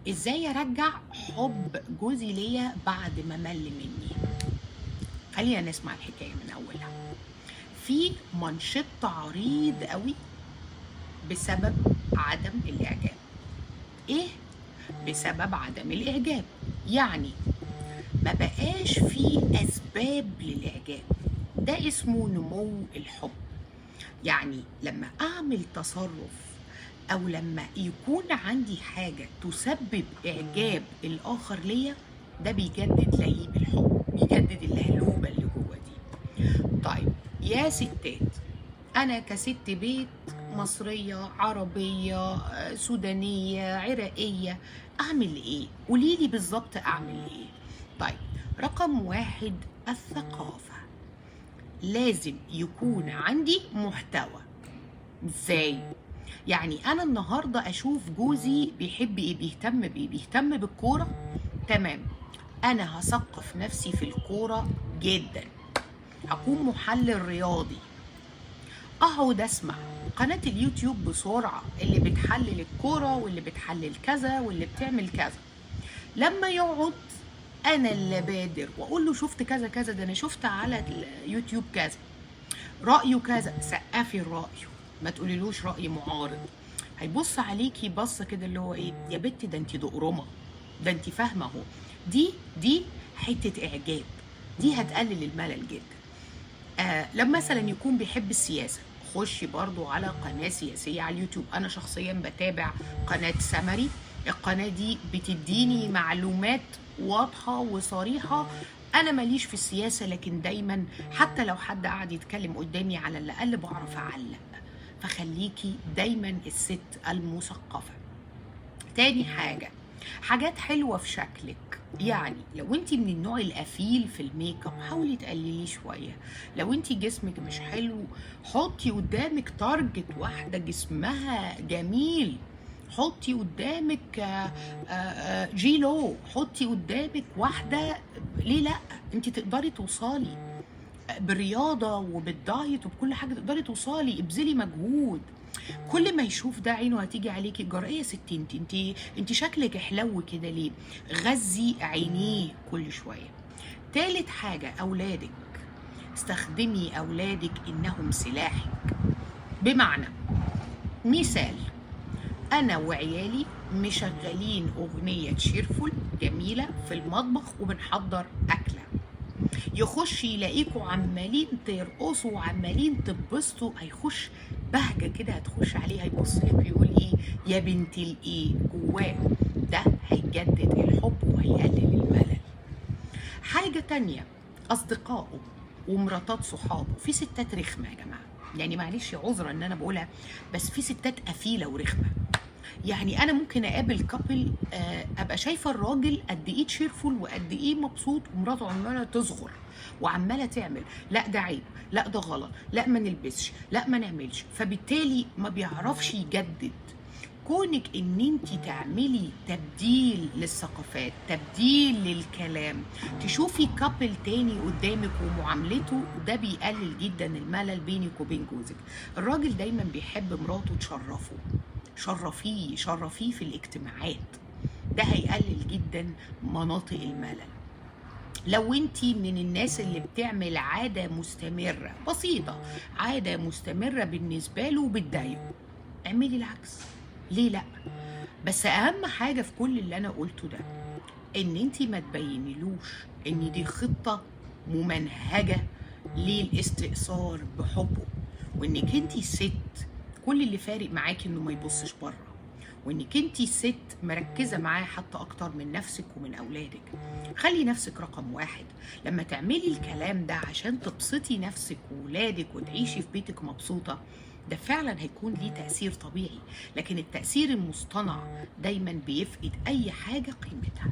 ازاي ارجع حب جوزي ليا بعد ما مل مني؟ خلينا نسمع الحكايه من اولها. في منشط عريض قوي بسبب عدم الاعجاب. ايه؟ بسبب عدم الاعجاب. يعني ما بقاش في اسباب للاعجاب. ده اسمه نمو الحب. يعني لما اعمل تصرف او لما يكون عندي حاجة تسبب اعجاب الاخر ليا، ده بيجدد لهيب الحب، بيجدد اللهلوبة اللي جوه دي. طيب يا ستات، انا كست بيت مصرية عربية سودانية عراقية، اعمل ايه؟ قوليلي بالظبط اعمل ايه. طيب، رقم واحد، الثقافة. لازم يكون عندي محتوى. ازاي؟ يعني انا النهارده اشوف جوزي بيحب ايه، بيهتم بايه، بيهتم بالكوره، تمام، انا هثقف نفسي في الكوره جدا، هكون محلل رياضي، اقعد اسمع قناه اليوتيوب بسرعه اللي بتحلل الكوره واللي بتحلل كذا واللي بتعمل كذا. لما يقعد انا اللي بادر واقول له شفت كذا كذا، ده انا شفت على اليوتيوب كذا، رأيه كذا، سقفي رأيه، ما تقوليلوش رأي معارض. هيبص عليكي بصة كده اللي هو ايه، يا بنتي ده انت دقرمة، ده انت فاهمة اهو. دي حتة إعجاب، دي هتقلل الملل جدا. لما مثلا يكون بيحب السياسة، خشي برضو على قناة سياسية على اليوتيوب. أنا شخصيا بتابع قناة سمري. القناة دي بتديني معلومات واضحة وصريحة. أنا ماليش في السياسة، لكن دايما حتى لو حد قاعد يتكلم قدامي على الأقل بعرف أعلق. فخليكي دايما الست المثقفة. تاني حاجة، حاجات حلوة في شكلك. يعني لو انت من النوع القفيل في الميك اب، حاولي تقلليه شوية. لو انت جسمك مش حلو، حطي قدامك تارجت واحدة جسمها جميل. حطي قدامك جيلو، حطي قدامك واحدة. ليه لا؟ انت تقدري توصلي بالرياضة وبالدايت وبكل حاجة، تقدري توصلي، ابذلي مجهود. كل ما يشوف ده عينه هتيجي عليكي. جرأة يا ستي، انت شكلك حلو كده ليه؟ غذي عينيه كل شويه. تالت حاجه، اولادك. استخدمي اولادك انهم سلاحك. بمعنى، مثال، انا وعيالي مشغلين اغنيه تشيرفول جميله في المطبخ وبنحضر اكله، يخش يلاقيكوا عمالين ترقصوا وعمالين تتبسطوا، هيخش بهجه كده، هتخش عليه هيبص لك ويقول ايه يا بنت الايه جواه. ده هيجدد الحب وهيقلل الملل. حاجه تانية، اصدقائه ومراتات صحابه. في ستات رخمه يا جماعه، يعني معلش عذرا ان انا بقولها، بس في ستات قفيله ورخمه. يعني انا ممكن اقابل كابل ابقى شايفه الراجل قد ايه تشيرفول وقد ايه مبسوط، ومراته عماله تصغر وعماله تعمل لا ده عيب، لا ده غلط، لا ما نلبسش، لا ما نعملش، فبالتالي ما بيعرفش يجدد. كونك ان انت تعملي تبديل للثقافات، تبديل للكلام، تشوفي كابل تاني قدامك ومعاملته، ده بيقلل جدا الملل بينك وبين جوزك. الراجل دايما بيحب مراته تشرفه، شرفيه شرفيه في الاجتماعات، ده هيقلل جدا مناطق الملل. لو انتي من الناس اللي بتعمل عادة مستمرة بسيطة، عادة مستمرة بالنسبة له بتضايقه، اعملي العكس. ليه لا؟ بس اهم حاجة في كل اللي انا قلته ده، ان انتي ما تبينيلوش ان دي خطة ممنهجة للاستئثار بحبه، وانك انتي ست كل اللي فارق معاكي انه ما يبصش بره، وانك انتي ست مركزة معاه حتى اكتر من نفسك ومن اولادك. خلي نفسك رقم واحد. لما تعملي الكلام ده عشان تبسطي نفسك وولادك وتعيشي في بيتك مبسوطة، ده فعلا هيكون ليه تأثير طبيعي. لكن التأثير المصطنع دايما بيفقد اي حاجة قيمتها.